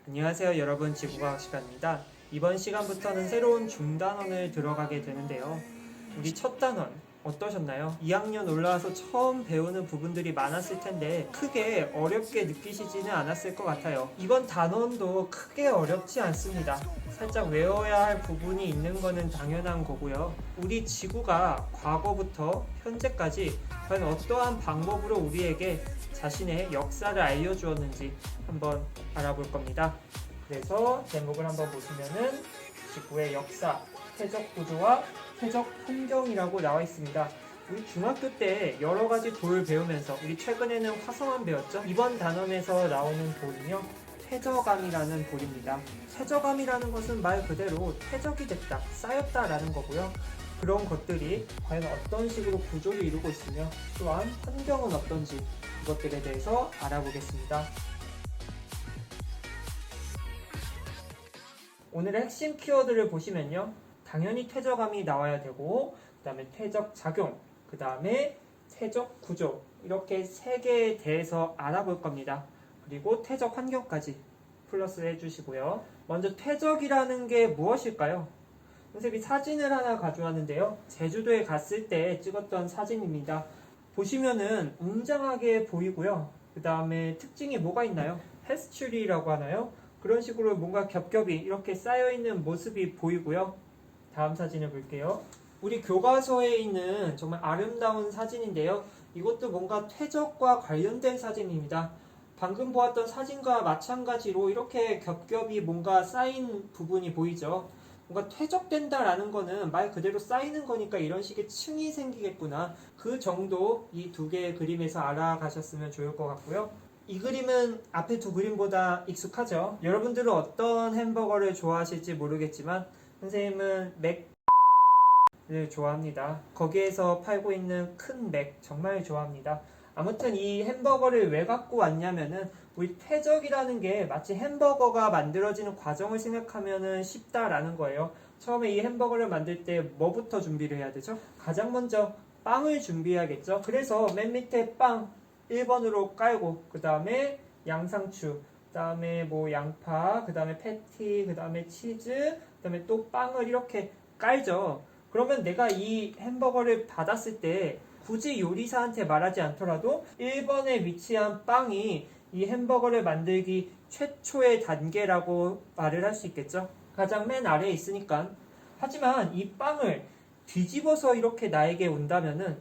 안녕하세요 여러분, 지구과학 시간입니다. 이번 시간부터는 새로운 중단원을 들어가게 되는데요. 우리 첫 단원 어떠셨나요? 2학년 올라와서 처음 배우는 부분들이 많았을 텐데 크게 어렵게 느끼시지는 않았을 것 같아요. 이번 단원도 크게 어렵지 않습니다. 살짝 외워야 할 부분이 있는 거는 당연한 거고요. 우리 지구가 과거부터 현재까지 과연 어떠한 방법으로 우리에게 자신의 역사를 알려주었는지 한번 알아볼 겁니다. 그래서 제목을 한번 보시면은 지구의 역사, 퇴적 구조와 퇴적 환경이라고 나와 있습니다. 우리 중학교 때 여러 가지 돌 배우면서 우리 최근에는 화성암 배웠죠? 이번 단원에서 나오는 돌은요, 퇴적암이라는 돌입니다. 퇴적암이라는 것은 말 그대로 퇴적이 됐다, 쌓였다라는 거고요. 그런 것들이 과연 어떤 식으로 구조를 이루고 있으며 또한 환경은 어떤지 그것들에 대해서 알아보겠습니다. 오늘의 핵심 키워드를 보시면요, 당연히 퇴적암이 나와야 되고 그 다음에 퇴적 작용, 그 다음에 퇴적 구조, 이렇게 세 개에 대해서 알아볼 겁니다. 그리고 퇴적 환경까지 플러스 해주시고요. 먼저 퇴적이라는 게 무엇일까요? 선생님이 사진을 하나 가져왔는데요, 제주도에 갔을 때 찍었던 사진입니다. 보시면은 웅장하게 보이고요. 그 다음에 특징이 뭐가 있나요? 페스츄리라고 하나요? 그런 식으로 뭔가 겹겹이 이렇게 쌓여있는 모습이 보이고요. 다음 사진을 볼게요. 우리 교과서에 있는 정말 아름다운 사진인데요. 이것도 뭔가 퇴적과 관련된 사진입니다. 방금 보았던 사진과 마찬가지로 이렇게 겹겹이 뭔가 쌓인 부분이 보이죠. 뭔가 퇴적된다라는 거는 말 그대로 쌓이는 거니까 이런 식의 층이 생기겠구나. 그 정도 이 두 개의 그림에서 알아가셨으면 좋을 것 같고요. 이 그림은 앞에 두 그림보다 익숙하죠. 여러분들은 어떤 햄버거를 좋아하실지 모르겠지만 선생님은 맥을 좋아합니다. 거기에서 팔고 있는 큰 맥 정말 좋아합니다. 아무튼 이 햄버거를 왜 갖고 왔냐면은 우리 퇴적이라는 게 마치 햄버거가 만들어지는 과정을 생각하면은 쉽다라는 거예요. 처음에 이 햄버거를 만들 때 뭐부터 준비를 해야 되죠? 가장 먼저 빵을 준비해야겠죠. 그래서 맨 밑에 빵 1번으로 깔고 그 다음에 양상추, 그 다음에 뭐 양파, 그 다음에 패티, 그 다음에 치즈, 그 다음에 또 빵을 이렇게 깔죠. 그러면 내가 이 햄버거를 받았을 때 굳이 요리사한테 말하지 않더라도 1번에 위치한 빵이 이 햄버거를 만들기 최초의 단계라고 말을 할 수 있겠죠. 가장 맨 아래에 있으니까. 하지만 이 빵을 뒤집어서 이렇게 나에게 온다면은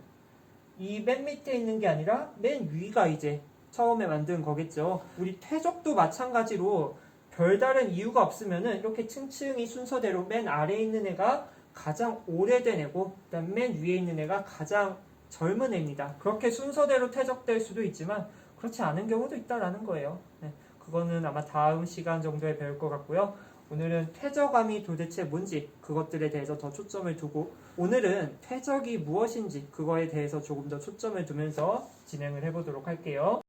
이 맨 밑에 있는 게 아니라 맨 위가 이제 처음에 만든 거겠죠. 우리 퇴적도 마찬가지로 별다른 이유가 없으면은 이렇게 층층이 순서대로 맨 아래에 있는 애가 가장 오래된 애고 그다음 맨 위에 있는 애가 가장 젊은 애입니다. 그렇게 순서대로 퇴적될 수도 있지만 그렇지 않은 경우도 있다라는 거예요. 네, 그거는 아마 다음 시간 정도에 배울 것 같고요. 오늘은 퇴적암이 도대체 뭔지 그것들에 대해서 더 초점을 두고 오늘은 퇴적이 무엇인지 그거에 대해서 조금 더 초점을 두면서 진행을 해보도록 할게요.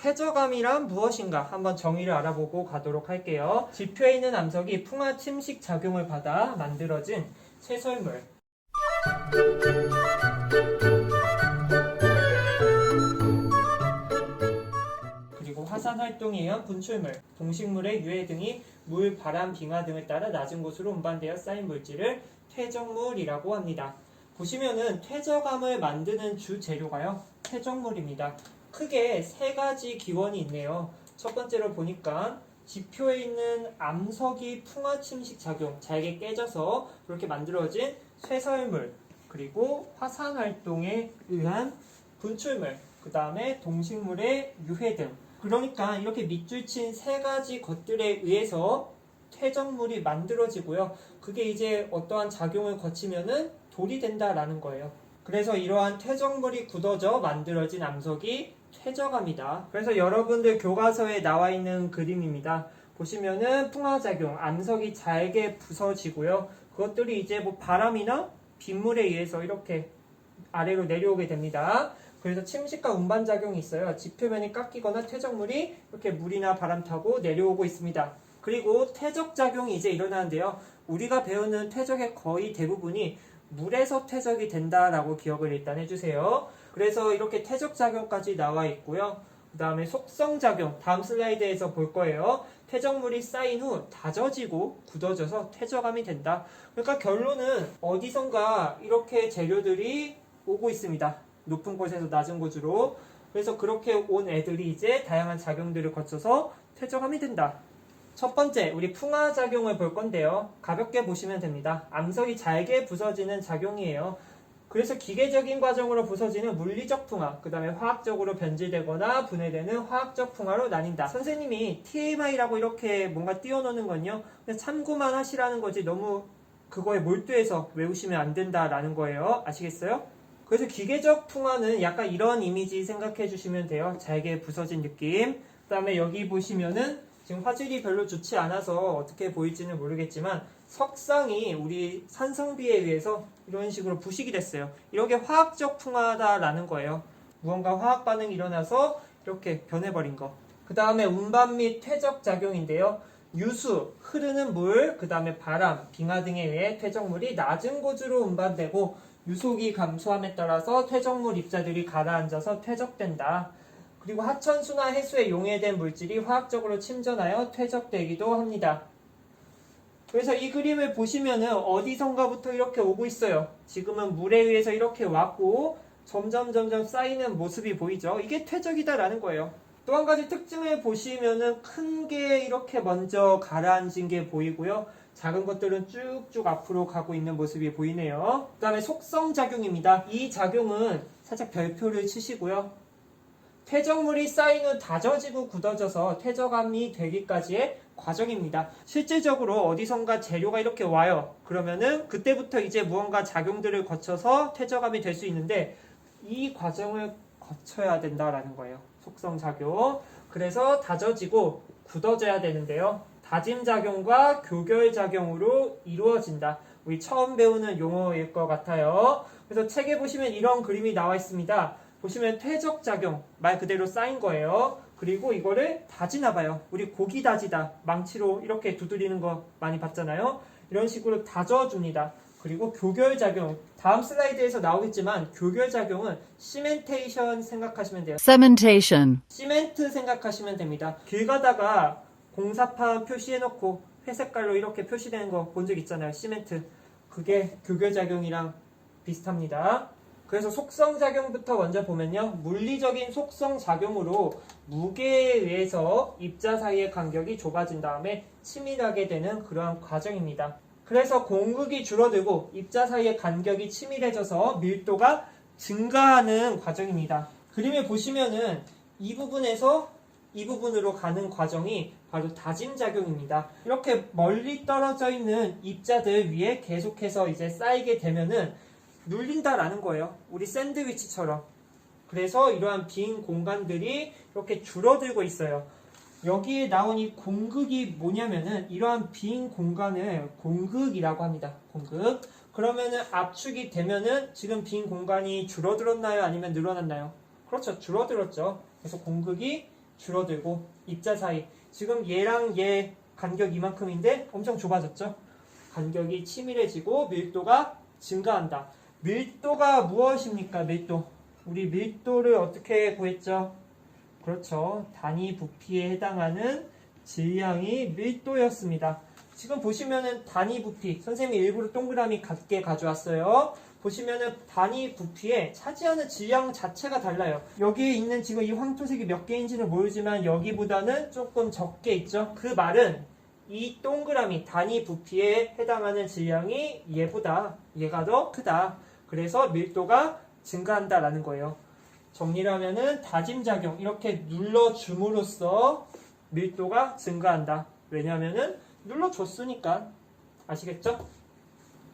퇴적암이란 무엇인가 한번 정의를 알아보고 가도록 할게요. 지표에 있는 암석이 풍화 침식 작용을 받아 만들어진 쇠설물, 그리고 화산 활동에 의한 분출물, 동식물의 유해 등이 물, 바람, 빙하 등을 따라 낮은 곳으로 운반되어 쌓인 물질을 퇴적물이라고 합니다. 보시면은 퇴적암을 만드는 주 재료가요, 퇴적물입니다. 크게 세 가지 기원이 있네요. 첫 번째로 보니까 지표에 있는 암석이 풍화 침식 작용, 잘게 깨져서 그렇게 만들어진 쇠설물, 그리고 화산 활동에 의한 분출물, 그 다음에 동식물의 유해 등. 그러니까 이렇게 밑줄 친 세 가지 것들에 의해서 퇴적물이 만들어지고요. 그게 이제 어떠한 작용을 거치면은 돌이 된다라는 거예요. 그래서 이러한 퇴적물이 굳어져 만들어진 암석이 퇴적암이다. 그래서 여러분들 교과서에 나와 있는 그림입니다. 보시면은 풍화작용, 암석이 잘게 부서지고요. 그것들이 이제 뭐 바람이나 빗물에 의해서 이렇게 아래로 내려오게 됩니다. 그래서 침식과 운반작용이 있어요. 지표면이 깎이거나 퇴적물이 이렇게 물이나 바람 타고 내려오고 있습니다. 그리고 퇴적작용이 이제 일어나는데요. 우리가 배우는 퇴적의 거의 대부분이 물에서 퇴적이 된다라고 기억을 일단 해주세요. 그래서 이렇게 퇴적작용까지 나와 있고요. 그 그 다음에 속성작용, 다음 슬라이드에서 볼 거예요. 퇴적물이 쌓인 후 다져지고 굳어져서 퇴적암이 된다. 그러니까 결론은 어디선가 이렇게 재료들이 오고 있습니다. 높은 곳에서 낮은 곳으로. 그래서 그렇게 온 애들이 이제 다양한 작용들을 거쳐서 퇴적암이 된다. 첫 번째, 우리 풍화작용을 볼 건데요. 가볍게 보시면 됩니다. 암석이 잘게 부서지는 작용이에요. 그래서 기계적인 과정으로 부서지는 물리적 풍화, 그 다음에 화학적으로 변질되거나 분해되는 화학적 풍화로 나뉜다. 선생님이 TMI라고 이렇게 뭔가 띄워놓는 건요, 그냥 참고만 하시라는 거지 너무 그거에 몰두해서 외우시면 안 된다라는 거예요. 아시겠어요? 그래서 기계적 풍화는 약간 이런 이미지 생각해 주시면 돼요. 잘게 부서진 느낌. 그 다음에 여기 보시면은 지금 화질이 별로 좋지 않아서 어떻게 보일지는 모르겠지만 석상이 우리 산성비에 의해서 이런 식으로 부식이 됐어요. 이렇게 화학적 풍화다라는 거예요. 무언가 화학 반응이 일어나서 이렇게 변해버린 거. 그 다음에 운반 및 퇴적 작용인데요. 유수, 흐르는 물, 그 다음에 바람, 빙하 등에 의해 퇴적물이 낮은 곳으로 운반되고 유속이 감소함에 따라서 퇴적물 입자들이 가라앉아서 퇴적된다. 그리고 하천수나 해수에 용해된 물질이 화학적으로 침전하여 퇴적되기도 합니다. 그래서 이 그림을 보시면은 어디선가부터 이렇게 오고 있어요. 지금은 물에 의해서 이렇게 왔고 점점 쌓이는 모습이 보이죠. 이게 퇴적이다라는 거예요. 또 한 가지 특징을 보시면은 큰 게 이렇게 먼저 가라앉은 게 보이고요. 작은 것들은 쭉쭉 앞으로 가고 있는 모습이 보이네요. 그 다음에 속성작용입니다. 이 작용은 살짝 별표를 치시고요. 퇴적물이 쌓인 후 다져지고 굳어져서 퇴적암이 되기까지의 과정입니다. 실질적으로 어디선가 재료가 이렇게 와요. 그러면은 그때부터 이제 무언가 작용들을 거쳐서 퇴적암이 될 수 있는데 이 과정을 거쳐야 된다라는 거예요. 속성작용. 그래서 다져지고 굳어져야 되는데요. 다짐작용과 교결작용으로 이루어진다. 우리 처음 배우는 용어일 것 같아요. 그래서 책에 보시면 이런 그림이 나와 있습니다. 보시면 퇴적작용, 말 그대로 쌓인 거예요. 그리고 이거를 다지나 봐요. 우리 고기 다지다, 망치로 이렇게 두드리는 거 많이 봤잖아요. 이런 식으로 다져줍니다. 그리고 교결작용, 다음 슬라이드에서 나오겠지만 교결작용은 시멘테이션 생각하시면 돼요. Cementation. 시멘트 생각하시면 됩니다. 길 가다가 공사판 표시해놓고 회색깔로 이렇게 표시되는 거 본 적 있잖아요. 시멘트. 그게 교결작용이랑 비슷합니다. 그래서 속성작용부터 먼저 보면요. 물리적인 속성작용으로 무게에 의해서 입자 사이의 간격이 좁아진 다음에 치밀하게 되는 그러한 과정입니다. 그래서 공극이 줄어들고 입자 사이의 간격이 치밀해져서 밀도가 증가하는 과정입니다. 그림을 보시면은 이 부분에서 이 부분으로 가는 과정이 바로 다짐작용입니다. 이렇게 멀리 떨어져 있는 입자들 위에 계속해서 이제 쌓이게 되면은 눌린다라는 거예요. 우리 샌드위치처럼. 그래서 이러한 빈 공간들이 이렇게 줄어들고 있어요. 여기에 나온 이 공극이 뭐냐면은 이러한 빈 공간을 공극이라고 합니다. 공극. 그러면은 압축이 되면은 지금 빈 공간이 줄어들었나요? 아니면 늘어났나요? 그렇죠. 줄어들었죠. 그래서 공극이 줄어들고 입자 사이. 지금 얘랑 얘 간격 이만큼인데 엄청 좁아졌죠. 간격이 치밀해지고 밀도가 증가한다. 밀도가 무엇입니까? 밀도. 우리 밀도를 어떻게 구했죠? 그렇죠. 단위 부피에 해당하는 질량이 밀도였습니다. 지금 보시면은 단위 부피, 선생님이 일부러 동그라미 같게 가져왔어요. 보시면은 단위 부피에 차지하는 질량 자체가 달라요. 여기에 있는 지금 이 황토색이 몇 개인지는 모르지만 여기보다는 조금 적게 있죠. 그 말은 이 동그라미 단위 부피에 해당하는 질량이 얘가 더 크다. 그래서 밀도가 증가한다라는 거예요. 정리를 하면은 다짐작용, 이렇게 눌러줌으로써 밀도가 증가한다. 왜냐하면은 눌러줬으니까. 아시겠죠?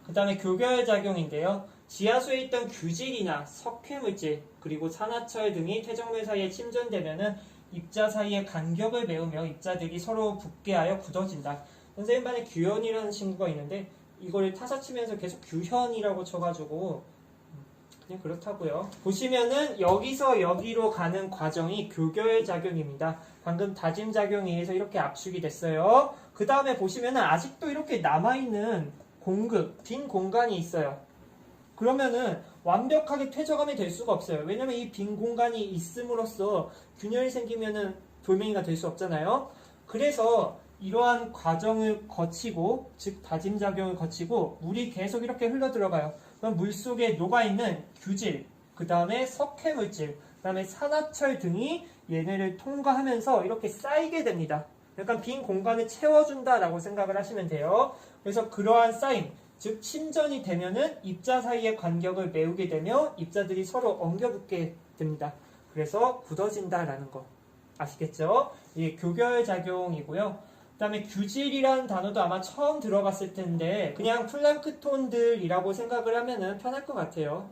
그 다음에 교결작용인데요. 지하수에 있던 규질이나 석회물질, 그리고 산화철 등이 퇴적물 사이에 침전되면은 입자 사이의 간격을 메우며 입자들이 서로 붙게 하여 굳어진다. 선생님 반에 규현이라는 친구가 있는데 이걸 타사치면서 계속 규현이라고 쳐가지고 그냥 그렇다고요. 보시면은 여기서 여기로 가는 과정이 교결작용입니다. 방금 다짐작용에 의해서 이렇게 압축이 됐어요. 그 다음에 보시면은 아직도 이렇게 남아있는 공극, 빈 공간이 있어요. 그러면은 완벽하게 퇴적암이 될 수가 없어요. 왜냐면 이 빈 공간이 있음으로써 균열이 생기면은 돌멩이가 될 수 없잖아요. 그래서 이러한 과정을 거치고, 즉 다짐 작용을 거치고 물이 계속 이렇게 흘러 들어가요. 그럼 물 속에 녹아있는 규질, 그 다음에 석회 물질, 그 다음에 산화철 등이 얘네를 통과하면서 이렇게 쌓이게 됩니다. 약간 빈 공간을 채워준다라고 생각을 하시면 돼요. 그래서 그러한 쌓임, 즉 침전이 되면은 입자 사이의 간격을 메우게 되며 입자들이 서로 엉겨붙게 됩니다. 그래서 굳어진다라는 거 아시겠죠? 이게 교결 작용이고요. 그 다음에 규질이라는 단어도 아마 처음 들어봤을 텐데 그냥 플랑크톤들이라고 생각을 하면은 편할 것 같아요.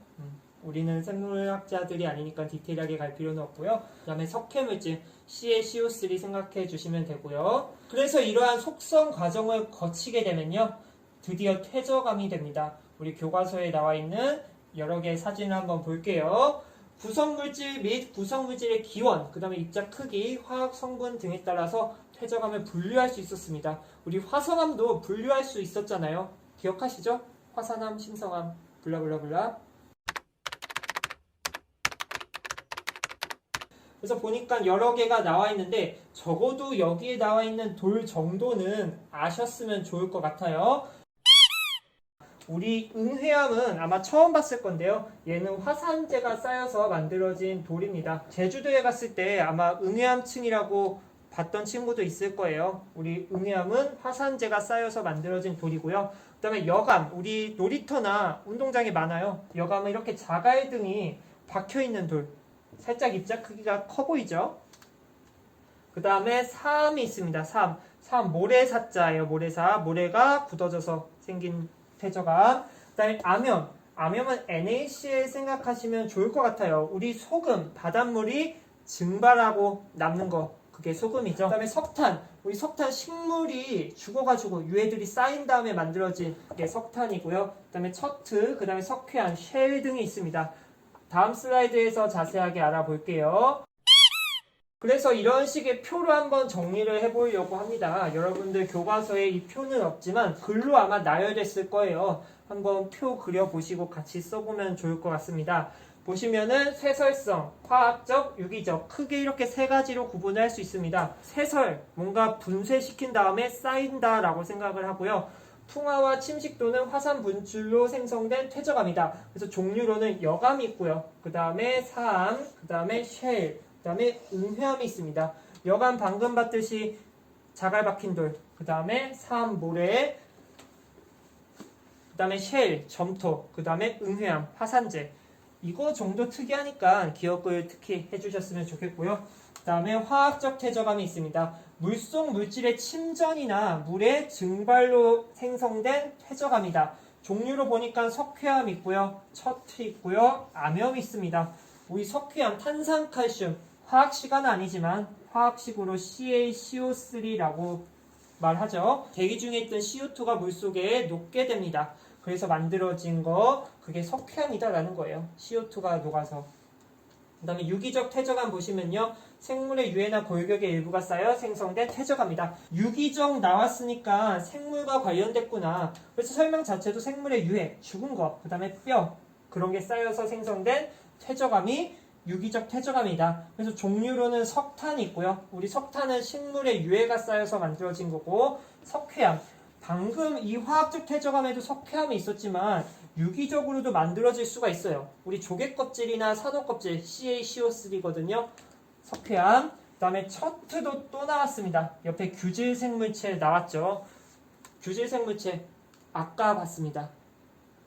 우리는 생물학자들이 아니니까 디테일하게 갈 필요는 없고요. 그 다음에 석회물질 CaCO3 생각해 주시면 되고요. 그래서 이러한 속성 과정을 거치게 되면요, 드디어 퇴적암이 됩니다. 우리 교과서에 나와 있는 여러 개의 사진을 한번 볼게요. 구성물질 및 구성물질의 기원, 그 다음에 입자 크기, 화학 성분 등에 따라서 퇴적암을 분류할 수 있었습니다. 우리 화성암도 분류할 수 있었잖아요. 기억하시죠? 화산암, 신성암, 블라블라블라. 그래서 보니까 여러 개가 나와 있는데 적어도 여기에 나와 있는 돌 정도는 아셨으면 좋을 것 같아요. 우리 은회암은 아마 처음 봤을 건데요. 얘는 화산재가 쌓여서 만들어진 돌입니다. 제주도에 갔을 때 아마 은회암층이라고 봤던 친구도 있을 거예요. 우리 은회암은 화산재가 쌓여서 만들어진 돌이고요. 그 다음에 여감, 우리 놀이터나 운동장에 많아요. 여감은 이렇게 자갈등이 박혀있는 돌. 살짝 입자 크기가 커 보이죠? 그 다음에 사암이 있습니다. 사암 모래사자예요. 모래사. 모래가 굳어져서 생긴 퇴적암. 그 다음에 암염. 암염은 NaCl 생각하시면 좋을 것 같아요. 우리 소금, 바닷물이 증발하고 남는 거. 그게 소금이죠. 그 다음에 석탄. 우리 석탄 식물이 죽어가지고 유해들이 쌓인 다음에 만들어진 게 석탄이고요. 그 다음에 척트, 그 다음에 석회암, 쉘 등이 있습니다. 다음 슬라이드에서 자세하게 알아볼게요. 그래서 이런 식의 표로 한번 정리를 해보려고 합니다. 여러분들 교과서에 이 표는 없지만 글로 아마 나열됐을 거예요. 한번 표 그려보시고 같이 써보면 좋을 것 같습니다. 보시면은 쇠설성, 화학적, 유기적 크게 이렇게 세 가지로 구분을 할 수 있습니다. 쇠설, 뭔가 분쇄시킨 다음에 쌓인다라고 생각을 하고요. 풍화와 침식도는 화산 분출로 생성된 퇴적암이다. 그래서 종류로는 여감이 있고요. 그 다음에 사암, 그 다음에 쉘, 그 다음에 은회암이 있습니다. 여감 방금 봤듯이 자갈 박힌 돌, 그 다음에 사암 모래, 그 다음에 쉘, 점토, 그 다음에 은회암, 화산재. 이거 정도 특이하니까 기억을 특히 해주셨으면 좋겠고요. 그 다음에 화학적 퇴적암이 있습니다. 물속 물질의 침전이나 물의 증발로 생성된 퇴적암이다. 종류로 보니까 석회암 있고요, 척트 있고요, 암염이 있습니다. 우리 석회암, 탄산칼슘, 화학식은 아니지만 화학식으로 CaCO3라고 말하죠. 대기 중에 있던 CO2가 물속에 녹게 됩니다. 그래서 만들어진 거, 그게 석회암이다라는 거예요. CO2가 녹아서. 그 다음에 유기적 퇴적암 보시면요, 생물의 유해나 골격의 일부가 쌓여 생성된 퇴적암이다. 유기적 나왔으니까 생물과 관련됐구나. 그래서 설명 자체도 생물의 유해, 죽은 거, 그 다음에 뼈, 그런 게 쌓여서 생성된 퇴적암이 유기적 퇴적암이다. 그래서 종류로는 석탄이 있고요. 우리 석탄은 식물의 유해가 쌓여서 만들어진 거고, 석회암. 방금 이 화학적 퇴적암에도 석회암이 있었지만 유기적으로도 만들어질 수가 있어요. 우리 조개 껍질이나 산호 껍질, CaCO3거든요. 석회암. 그 다음에 척트도 또 나왔습니다. 옆에 규질 생물체 나왔죠. 규질 생물체 아까 봤습니다.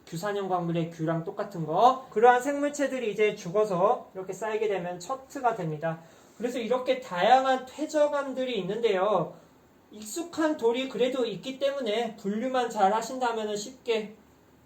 규산형 광물의 규랑 똑같은 거. 그러한 생물체들이 이제 죽어서 이렇게 쌓이게 되면 척트가 됩니다. 그래서 이렇게 다양한 퇴적암들이 있는데요. 익숙한 돌이 그래도 있기 때문에 분류만 잘 하신다면 쉽게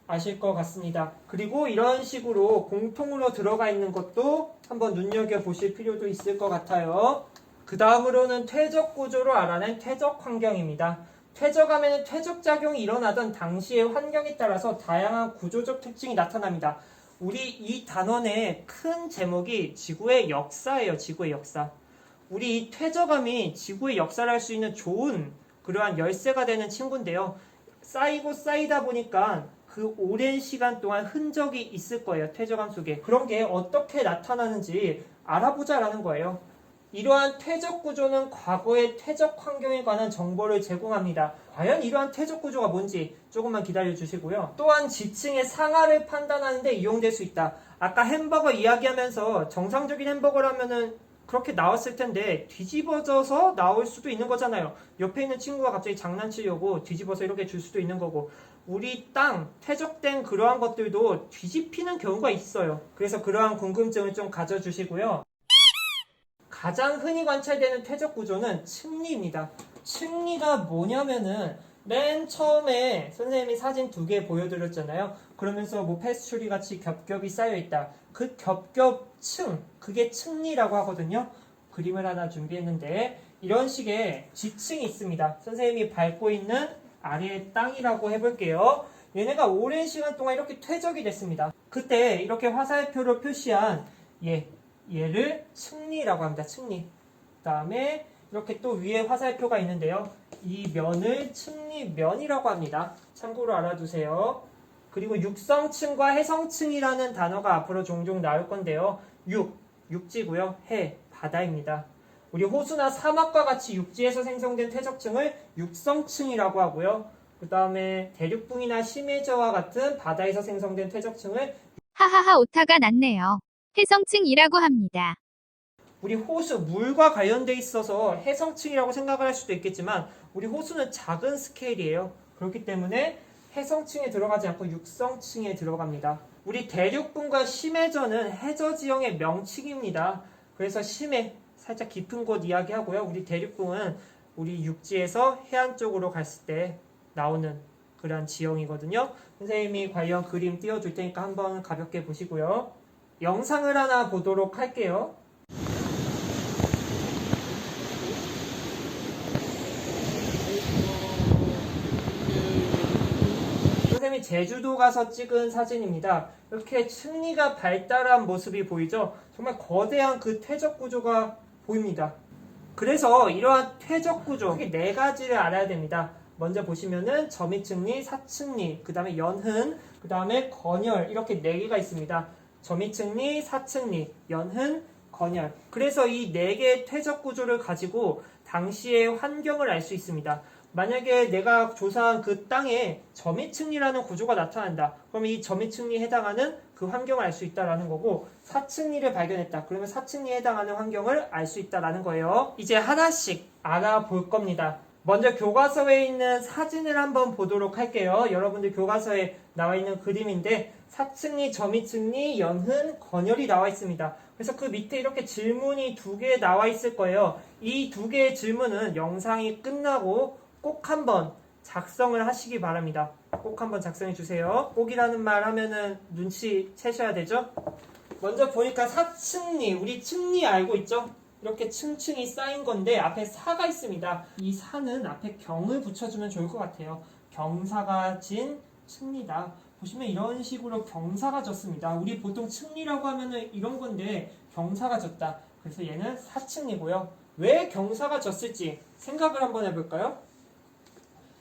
아실 것 같습니다. 그리고 이런 식으로 공통으로 들어가 있는 것도 한번 눈여겨보실 필요도 있을 것 같아요. 그 다음으로는 퇴적 구조로 알아낸 퇴적 환경입니다. 퇴적암에는 퇴적작용이 일어나던 당시의 환경에 따라서 다양한 구조적 특징이 나타납니다. 우리 이 단원의 큰 제목이 지구의 역사예요. 지구의 역사. 우리 이 퇴적암이 지구의 역사를 할 수 있는 좋은 그러한 열쇠가 되는 친구인데요. 쌓이고 쌓이다 보니까 그 오랜 시간 동안 흔적이 있을 거예요. 퇴적암 속에. 그런 게 어떻게 나타나는지 알아보자라는 거예요. 이러한 퇴적 구조는 과거의 퇴적 환경에 관한 정보를 제공합니다. 과연 이러한 퇴적 구조가 뭔지 조금만 기다려 주시고요. 또한 지층의 상하를 판단하는 데 이용될 수 있다. 아까 햄버거 이야기하면서 정상적인 햄버거라면은 그렇게 나왔을 텐데 뒤집어져서 나올 수도 있는 거잖아요. 옆에 있는 친구가 갑자기 장난치려고 뒤집어서 이렇게 줄 수도 있는 거고, 우리 땅, 퇴적된 그러한 것들도 뒤집히는 경우가 있어요. 그래서 그러한 궁금증을 좀 가져주시고요. 가장 흔히 관찰되는 퇴적 구조는 층리입니다. 층리가 뭐냐면은 맨 처음에 선생님이 사진 2개 보여드렸잖아요. 그러면서 뭐 페스츄리 같이 겹겹이 쌓여있다. 그 겹겹층, 그게 층리라고 하거든요. 그림을 하나 준비했는데 이런 식의 지층이 있습니다. 선생님이 밟고 있는 아래의 땅이라고 해볼게요. 얘네가 오랜 시간 동안 이렇게 퇴적이 됐습니다. 그때 이렇게 화살표로 표시한 얘를 층리라고 합니다. 층리. 그 다음에 이렇게 또 위에 화살표가 있는데요. 이 면을 층리면이라고 합니다. 참고로 알아두세요. 그리고 육성층과 해성층이라는 단어가 앞으로 종종 나올 건데요. 육지고요. 해, 바다입니다. 우리 호수나 사막과 같이 육지에서 생성된 퇴적층을 육성층이라고 하고요. 그 다음에 대륙붕이나 심해저와 같은 바다에서 생성된 퇴적층을 하하하 오타가 났네요. 해성층이라고 합니다. 우리 호수, 물과 관련돼 있어서 해성층이라고 생각을 할 수도 있겠지만 우리 호수는 작은 스케일이에요. 그렇기 때문에 해성층에 들어가지 않고 육성층에 들어갑니다. 우리 대륙붕과 심해저는 해저 지형의 명칭입니다. 그래서 심해, 살짝 깊은 곳 이야기하고요. 우리 대륙붕은 우리 육지에서 해안 쪽으로 갔을 때 나오는 그런 지형이거든요. 선생님이 관련 그림 띄워줄 테니까 한번 가볍게 보시고요. 영상을 하나 보도록 할게요. 선생님이 제주도 가서 찍은 사진입니다. 이렇게 층리가 발달한 모습이 보이죠? 정말 거대한 그 퇴적 구조가 보입니다. 그래서 이러한 퇴적 구조, 크게 4가지를 알아야 됩니다. 먼저 보시면은 점이층리, 사층리, 그 다음에 연흔, 그 다음에 건열, 이렇게 4개가 있습니다. 점이층리, 사층리, 연흔, 건열. 그래서 이 4개의 퇴적 구조를 가지고 당시의 환경을 알 수 있습니다. 만약에 내가 조사한 그 땅에 점이층리라는 구조가 나타난다. 그러면 이 점이층리에 해당하는 그 환경을 알 수 있다라는 거고, 사층리를 발견했다. 그러면 사층리에 해당하는 환경을 알 수 있다라는 거예요. 이제 하나씩 알아볼 겁니다. 먼저 교과서에 있는 사진을 한번 보도록 할게요. 여러분들 교과서에 나와 있는 그림인데 사층리, 점이층리, 연흔, 건열이 나와 있습니다. 그래서 그 밑에 이렇게 질문이 2개 나와 있을 거예요. 이 2개의 질문은 영상이 끝나고 꼭 한번 작성을 하시기 바랍니다. 꼭 한번 작성해 주세요. 꼭이라는 말 하면은 눈치 채셔야 되죠? 먼저 보니까 사층리, 우리 층리 알고 있죠? 이렇게 층층이 쌓인 건데 앞에 사가 있습니다. 이 사는 앞에 경을 붙여주면 좋을 것 같아요. 경사가 진 층리다. 보시면 이런 식으로 경사가 졌습니다. 우리 보통 층리라고 하면은 이런 건데 경사가 졌다. 그래서 얘는 사층리고요. 왜 경사가 졌을지 생각을 한번 해볼까요?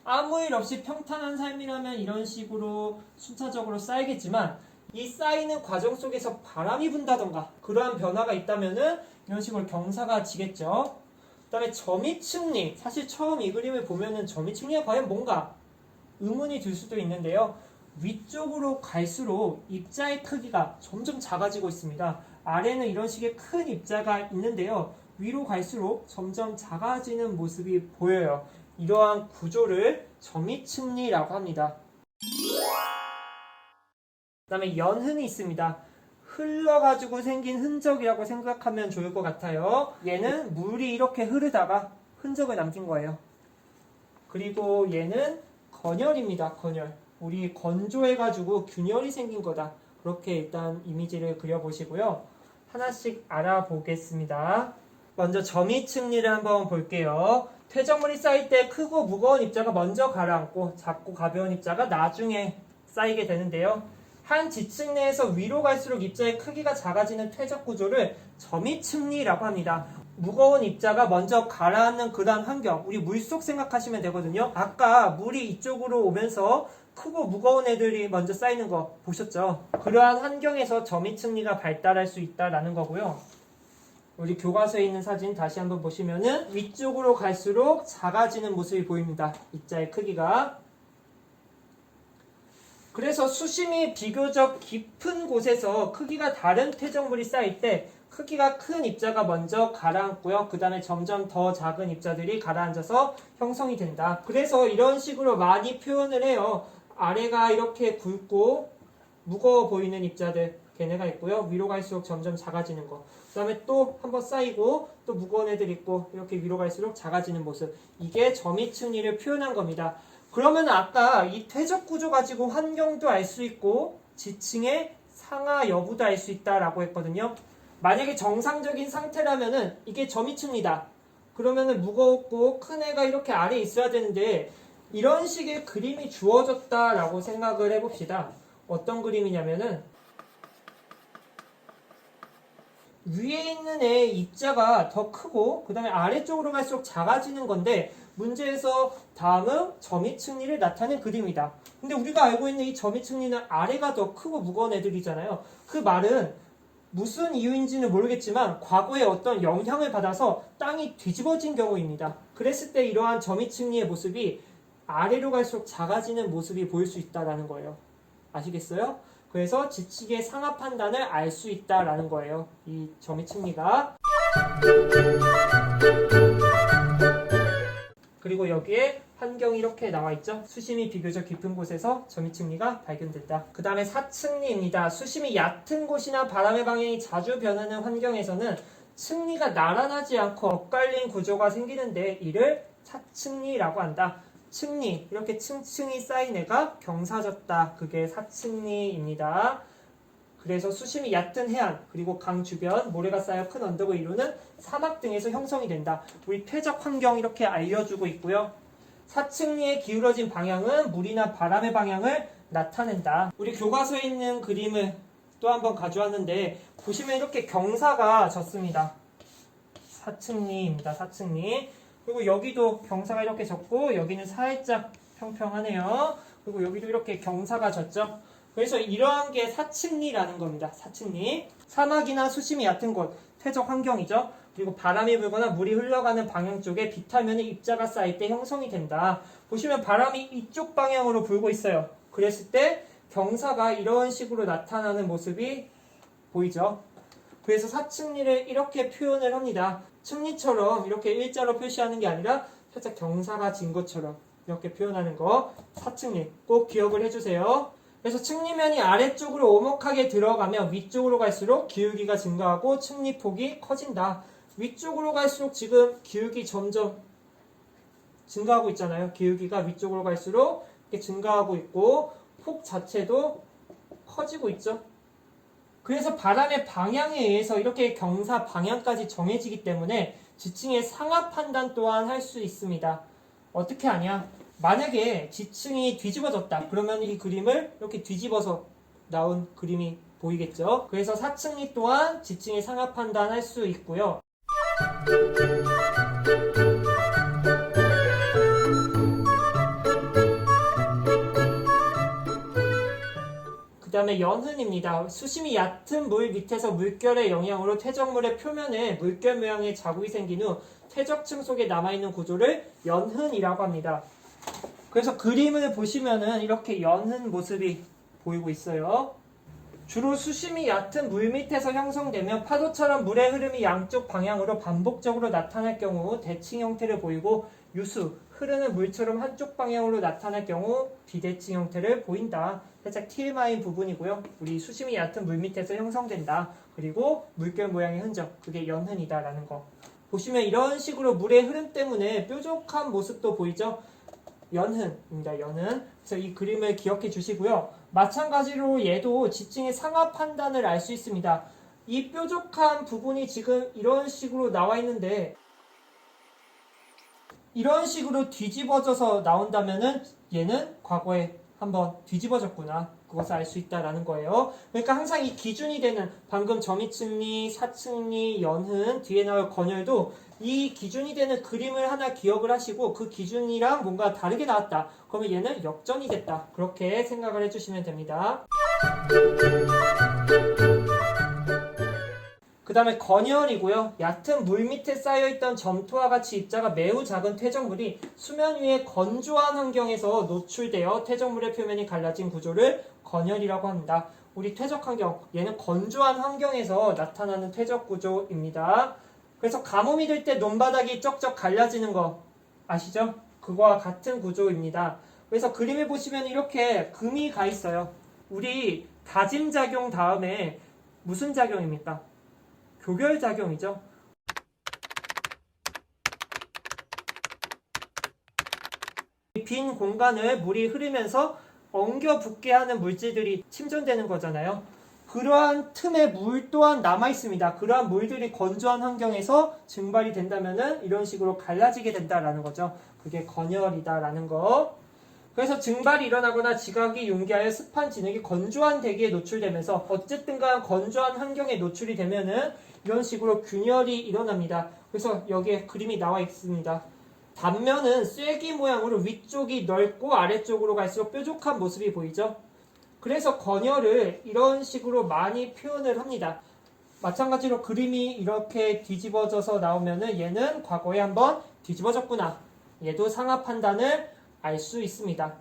아무 일 없이 평탄한 삶이라면 이런 식으로 순차적으로 쌓이겠지만 이 쌓이는 과정 속에서 바람이 분다던가 그러한 변화가 있다면은 이런 식으로 경사가 지겠죠. 그 다음에 점이층리, 사실 처음 이 그림을 보면은 점이층리가 과연 뭔가 의문이 들 수도 있는데요. 위쪽으로 갈수록 입자의 크기가 점점 작아지고 있습니다. 아래는 이런 식의 큰 입자가 있는데요. 위로 갈수록 점점 작아지는 모습이 보여요. 이러한 구조를 점이층리라고 합니다. 그 다음에 연흔이 있습니다. 흘러가지고 생긴 흔적이라고 생각하면 좋을 것 같아요. 얘는 물이 이렇게 흐르다가 흔적을 남긴 거예요. 그리고 얘는 건열입니다. 건열. 우리 건조해가지고 균열이 생긴 거다. 그렇게 일단 이미지를 그려보시고요. 하나씩 알아보겠습니다. 먼저 점이층리를 한번 볼게요. 퇴적물이 쌓일 때 크고 무거운 입자가 먼저 가라앉고 작고 가벼운 입자가 나중에 쌓이게 되는데요. 한 지층 내에서 위로 갈수록 입자의 크기가 작아지는 퇴적 구조를 점이층리라고 합니다. 무거운 입자가 먼저 가라앉는 그러한 환경, 우리 물속 생각하시면 되거든요. 아까 물이 이쪽으로 오면서 크고 무거운 애들이 먼저 쌓이는 거 보셨죠? 그러한 환경에서 점이층리가 발달할 수 있다라는 거고요. 우리 교과서에 있는 사진 다시 한번 보시면은 위쪽으로 갈수록 작아지는 모습이 보입니다. 입자의 크기가. 그래서 수심이 비교적 깊은 곳에서 크기가 다른 퇴적물이 쌓일 때 크기가 큰 입자가 먼저 가라앉고요. 그 다음에 점점 더 작은 입자들이 가라앉아서 형성이 된다. 그래서 이런 식으로 많이 표현을 해요. 아래가 이렇게 굵고 무거워 보이는 입자들 걔네가 있고요. 위로 갈수록 점점 작아지는 거. 그 다음에 또 한번 쌓이고 또 무거운 애들 있고 이렇게 위로 갈수록 작아지는 모습. 이게 점이층리를 표현한 겁니다. 그러면 아까 이 퇴적 구조 가지고 환경도 알 수 있고 지층의 상하 여부도 알 수 있다라고 했거든요. 만약에 정상적인 상태라면은 이게 점이층리다. 그러면은 무겁고 큰 애가 이렇게 아래에 있어야 되는데 이런 식의 그림이 주어졌다라고 생각을 해봅시다. 어떤 그림이냐면은 위에 있는 애의 입자가 더 크고 그 다음에 아래쪽으로 갈수록 작아지는 건데 문제에서 다음은 점이층리를 나타낸 그림이다. 근데 우리가 알고 있는 이 점이층리는 아래가 더 크고 무거운 애들이잖아요. 그 말은 무슨 이유인지는 모르겠지만 과거에 어떤 영향을 받아서 땅이 뒤집어진 경우입니다. 그랬을 때 이러한 점이층리의 모습이 아래로 갈수록 작아지는 모습이 보일 수 있다는 거예요. 아시겠어요? 그래서 지층의 상하 판단을 알 수 있다라는 거예요. 이 점이층리가. 그리고 여기에 환경이 이렇게 나와 있죠. 수심이 비교적 깊은 곳에서 점이층리가 발견된다. 그 다음에 사층리입니다. 수심이 얕은 곳이나 바람의 방향이 자주 변하는 환경에서는 층리가 나란하지 않고 엇갈린 구조가 생기는데 이를 사층리라고 한다. 층리, 이렇게 층층이 쌓인 애가 경사졌다. 그게 사층리입니다. 그래서 수심이 얕은 해안, 그리고 강 주변, 모래가 쌓여 큰 언덕을 이루는 사막 등에서 형성이 된다. 우리 퇴적 환경 이렇게 알려주고 있고요. 사층리의 기울어진 방향은 물이나 바람의 방향을 나타낸다. 우리 교과서에 있는 그림을 또 한번 가져왔는데 보시면 이렇게 경사가 졌습니다. 사층리입니다. 사층리. 그리고 여기도 경사가 이렇게 졌고 여기는 살짝 평평하네요. 그리고 여기도 이렇게 경사가 졌죠. 그래서 이러한 게 사층리라는 겁니다. 사층리. 사막이나 수심이 얕은 곳, 퇴적 환경이죠. 그리고 바람이 불거나 물이 흘러가는 방향 쪽에 비타민의 입자가 쌓일 때 형성이 된다. 보시면 바람이 이쪽 방향으로 불고 있어요. 그랬을 때 경사가 이런 식으로 나타나는 모습이 보이죠. 그래서 사층리를 이렇게 표현을 합니다. 층리처럼 이렇게 일자로 표시하는 게 아니라 살짝 경사가 진 것처럼 이렇게 표현하는 거 사층리 꼭 기억을 해주세요. 그래서 층리면이 아래쪽으로 오목하게 들어가면 위쪽으로 갈수록 기울기가 증가하고 층리폭이 커진다. 위쪽으로 갈수록 지금 기울기 점점 증가하고 있잖아요. 기울기가 위쪽으로 갈수록 이렇게 증가하고 있고 폭 자체도 커지고 있죠. 그래서 바람의 방향에 의해서 이렇게 경사 방향까지 정해지기 때문에 지층의 상하 판단 또한 할 수 있습니다. 어떻게 하냐? 만약에 지층이 뒤집어졌다. 그러면 이 그림을 이렇게 뒤집어서 나온 그림이 보이겠죠? 그래서 사층리 또한 지층의 상하 판단할 수 있고요. 그 다음에 연흔입니다. 수심이 얕은 물 밑에서 물결의 영향으로 퇴적물의 표면에 물결 모양의 자국이 생긴 후 퇴적층 속에 남아있는 구조를 연흔이라고 합니다. 그래서 그림을 보시면은 이렇게 연흔 모습이 보이고 있어요. 주로 수심이 얕은 물 밑에서 형성되면 파도처럼 물의 흐름이 양쪽 방향으로 반복적으로 나타날 경우 대칭 형태를 보이고 유수, 흐르는 물처럼 한쪽 방향으로 나타날 경우 비대칭 형태를 보인다. 살짝 TMI인 부분이고요. 우리 수심이 얕은 물 밑에서 형성된다. 그리고 물결 모양의 흔적, 그게 연흔이다라는 거. 보시면 이런 식으로 물의 흐름 때문에 뾰족한 모습도 보이죠? 연흔입니다. 연흔. 그래서 이 그림을 기억해 주시고요. 마찬가지로 얘도 지층의 상하 판단을 알 수 있습니다. 이 뾰족한 부분이 지금 이런 식으로 나와 있는데 이런 식으로 뒤집어져서 나온다면은 얘는 과거에 한번 뒤집어졌구나. 그것을 알 수 있다라는 거예요. 그러니까 항상 이 기준이 되는 방금 점이층리, 사층리, 연흔, 뒤에 나올 건열도 이 기준이 되는 그림을 하나 기억을 하시고 그 기준이랑 뭔가 다르게 나왔다. 그러면 얘는 역전이 됐다. 그렇게 생각을 해주시면 됩니다. 그 다음에 건열이고요. 얕은 물 밑에 쌓여있던 점토와 같이 입자가 매우 작은 퇴적물이 수면 위에 건조한 환경에서 노출되어 퇴적물의 표면이 갈라진 구조를 건열이라고 합니다. 우리 퇴적 환경, 얘는 건조한 환경에서 나타나는 퇴적 구조입니다. 그래서 가뭄이 들 때 논바닥이 쩍쩍 갈라지는 거 아시죠? 그거와 같은 구조입니다. 그래서 그림을 보시면 이렇게 금이 가 있어요. 우리 다짐 작용 다음에 무슨 작용입니까? 교결작용이죠. 빈 공간을 물이 흐르면서 엉겨 붙게 하는 물질들이 침전되는 거잖아요. 그러한 틈에 물 또한 남아 있습니다. 그러한 물들이 건조한 환경에서 증발이 된다면은 이런 식으로 갈라지게 된다라는 거죠. 그게 건열이다라는 거. 그래서 증발이 일어나거나 지각이 융기하여 습한 진흙이 건조한 대기에 노출되면서 어쨌든 간 건조한 환경에 노출이 되면은 이런 식으로 균열이 일어납니다. 그래서 여기에 그림이 나와 있습니다. 단면은 쐐기 모양으로 위쪽이 넓고 아래쪽으로 갈수록 뾰족한 모습이 보이죠. 그래서 건열을 이런 식으로 많이 표현을 합니다. 마찬가지로 그림이 이렇게 뒤집어져서 나오면은 얘는 과거에 한번 뒤집어졌구나. 얘도 상하 판단을 알 수 있습니다.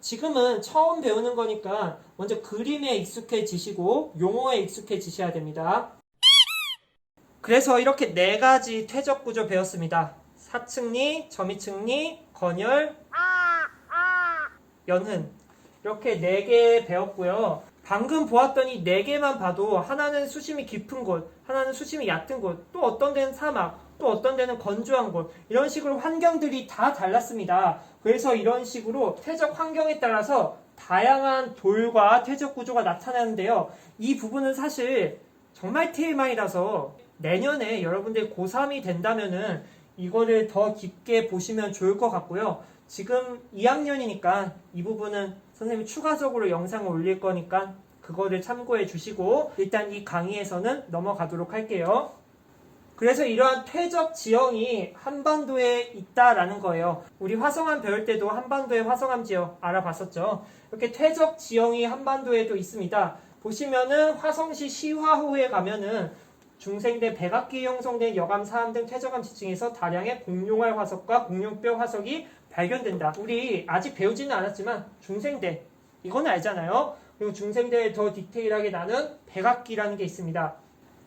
지금은 처음 배우는 거니까 먼저 그림에 익숙해지시고 용어에 익숙해지셔야 됩니다. 그래서 이렇게 4가지 퇴적 구조 배웠습니다. 사층리, 점이층리, 건열, 연흔 이렇게 4개 배웠고요. 방금 보았더니 4개만 봐도 하나는 수심이 깊은 곳, 하나는 수심이 얕은 곳, 또 어떤 데는 사막, 또 어떤 데는 건조한 곳 이런 식으로 환경들이 다 달랐습니다. 그래서 이런 식으로 퇴적 환경에 따라서 다양한 돌과 퇴적 구조가 나타나는데요. 이 부분은 사실 정말 TMI라서 내년에 여러분들 고3이 된다면은 이거를 더 깊게 보시면 좋을 것 같고요. 지금 2학년이니까 이 부분은 선생님이 추가적으로 영상을 올릴 거니까 그거를 참고해 주시고 일단 이 강의에서는 넘어가도록 할게요. 그래서 이러한 퇴적 지형이 한반도에 있다라는 거예요. 우리 화성암 배울 때도 한반도의 화성암 지역 알아봤었죠. 이렇게 퇴적 지형이 한반도에도 있습니다. 보시면은 화성시 시화호에 가면은 중생대 백악기 형성된 여감, 사암 등 퇴적암 지층에서 다량의 공룡알 화석과 공룡뼈 화석이 발견된다. 우리 아직 배우지는 않았지만 중생대 이거는 알잖아요. 그리고 중생대에 더 디테일하게 나는 백악기라는 게 있습니다.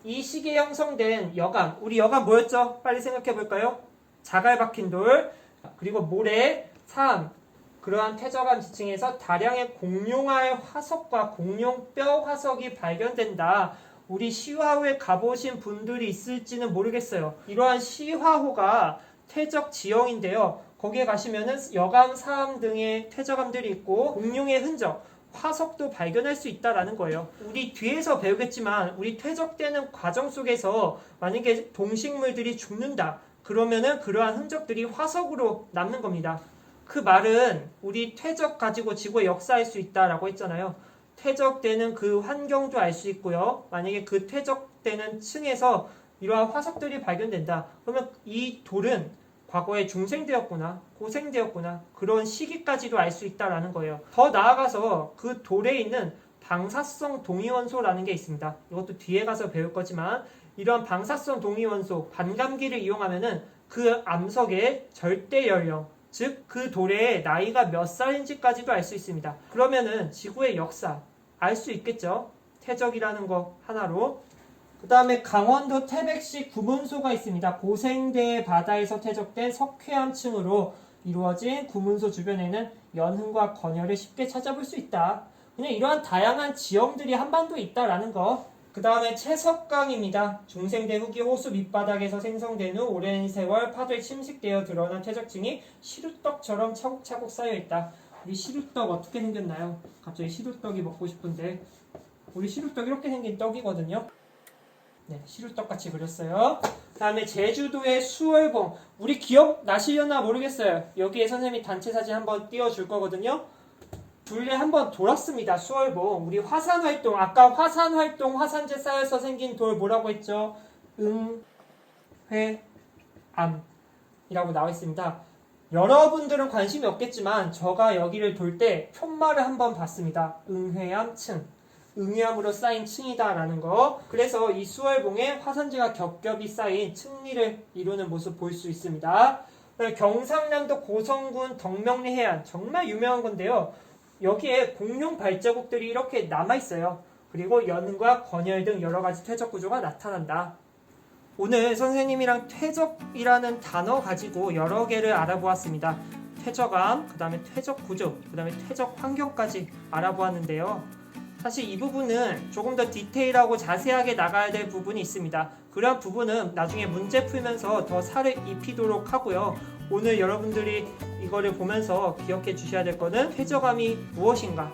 이 시기에 형성된 여감, 우리 여감 뭐였죠? 빨리 생각해 볼까요? 자갈 박힌 돌, 그리고 모래, 사암, 그러한 퇴적암 지층에서 다량의 공룡알 화석과 공룡뼈 화석이 발견된다. 우리 시화호에 가보신 분들이 있을지는 모르겠어요. 이러한 시화호가 퇴적 지형인데요. 거기에 가시면은 여감, 사암 등의 퇴적암들이 있고 공룡의 흔적, 화석도 발견할 수 있다라는 거예요. 우리 뒤에서 배우겠지만 우리 퇴적되는 과정 속에서 만약에 동식물들이 죽는다. 그러면은 그러한 흔적들이 화석으로 남는 겁니다. 그 말은 우리 퇴적 가지고 지구에 역사할 수 있다라고 했잖아요. 퇴적되는 그 환경도 알 수 있고요. 만약에 그 퇴적되는 층에서 이러한 화석들이 발견된다. 그러면 이 돌은 과거에 중생되었구나, 고생되었구나 그런 시기까지도 알 수 있다라는 거예요. 더 나아가서 그 돌에 있는 방사성 동위원소라는 게 있습니다. 이것도 뒤에 가서 배울 거지만 이러한 방사성 동위원소, 반감기를 이용하면은 그 암석의 절대 연령, 즉 그 돌의 나이가 몇 살인지까지도 알 수 있습니다. 그러면은 지구의 역사 알 수 있겠죠? 퇴적이라는 거 하나로. 그 다음에 강원도 태백시 구문소가 있습니다. 고생대 바다에서 퇴적된 석회암층으로 이루어진 구문소 주변에는 연흔과 건열을 쉽게 찾아볼 수 있다. 그냥 이러한 다양한 지형들이 한반도에 있다라는 거. 그 다음에 채석강입니다. 중생대 후기 호수 밑바닥에서 생성된 후 오랜 세월 파도에 침식되어 드러난 퇴적층이 시루떡처럼 차곡차곡 쌓여있다. 우리 시루떡 어떻게 생겼나요? 갑자기 시루떡이 먹고 싶은데 우리 시루떡 이렇게 생긴 떡이거든요. 네, 시루떡 같이 그렸어요. 다음에 제주도의 수월봉. 우리 기억나시려나 모르겠어요. 여기에 선생님이 단체 사진 한번 띄워줄 거거든요. 둘레 한번 돌았습니다. 수월봉. 우리 화산활동. 아까 화산활동 화산재 쌓여서 생긴 돌 뭐라고 했죠? 응회암이라고 나와 있습니다. 여러분들은 관심이 없겠지만 저가 여기를 돌 때 편마를 한번 봤습니다. 응회암층. 응회암으로 쌓인 층이다 라는 거. 그래서 이 수월봉에 화산재가 겹겹이 쌓인 층리를 이루는 모습 볼 수 있습니다. 경상남도 고성군 덕명리 해안 정말 유명한 건데요. 여기에 공룡 발자국들이 이렇게 남아있어요. 그리고 연과 건열 등 여러가지 퇴적 구조가 나타난다. 오늘 선생님이랑 퇴적이라는 단어 가지고 여러 개를 알아보았습니다. 퇴적암, 그 다음에 퇴적 구조, 그 다음에 퇴적 환경까지 알아보았는데요. 사실 이 부분은 조금 더 디테일하고 자세하게 나가야 될 부분이 있습니다. 그러한 부분은 나중에 문제 풀면서 더 살을 입히도록 하고요. 오늘 여러분들이 이거를 보면서 기억해 주셔야 될 거는 퇴적암이 무엇인가,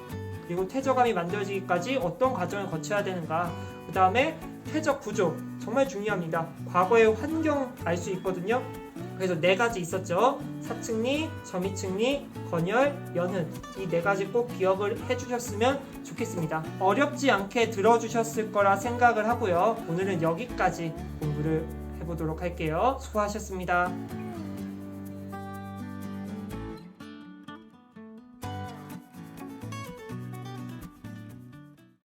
그리고 퇴적암이 만들어지기까지 어떤 과정을 거쳐야 되는가, 그 다음에 퇴적 구조 정말 중요합니다. 과거의 환경 알 수 있거든요. 그래서 4가지 있었죠. 사층리, 점이층리, 건열, 연흔. 이 4가지 꼭 기억을 해주셨으면 좋겠습니다. 어렵지 않게 들어주셨을 거라 생각을 하고요. 오늘은 여기까지 공부를 해보도록 할게요. 수고하셨습니다.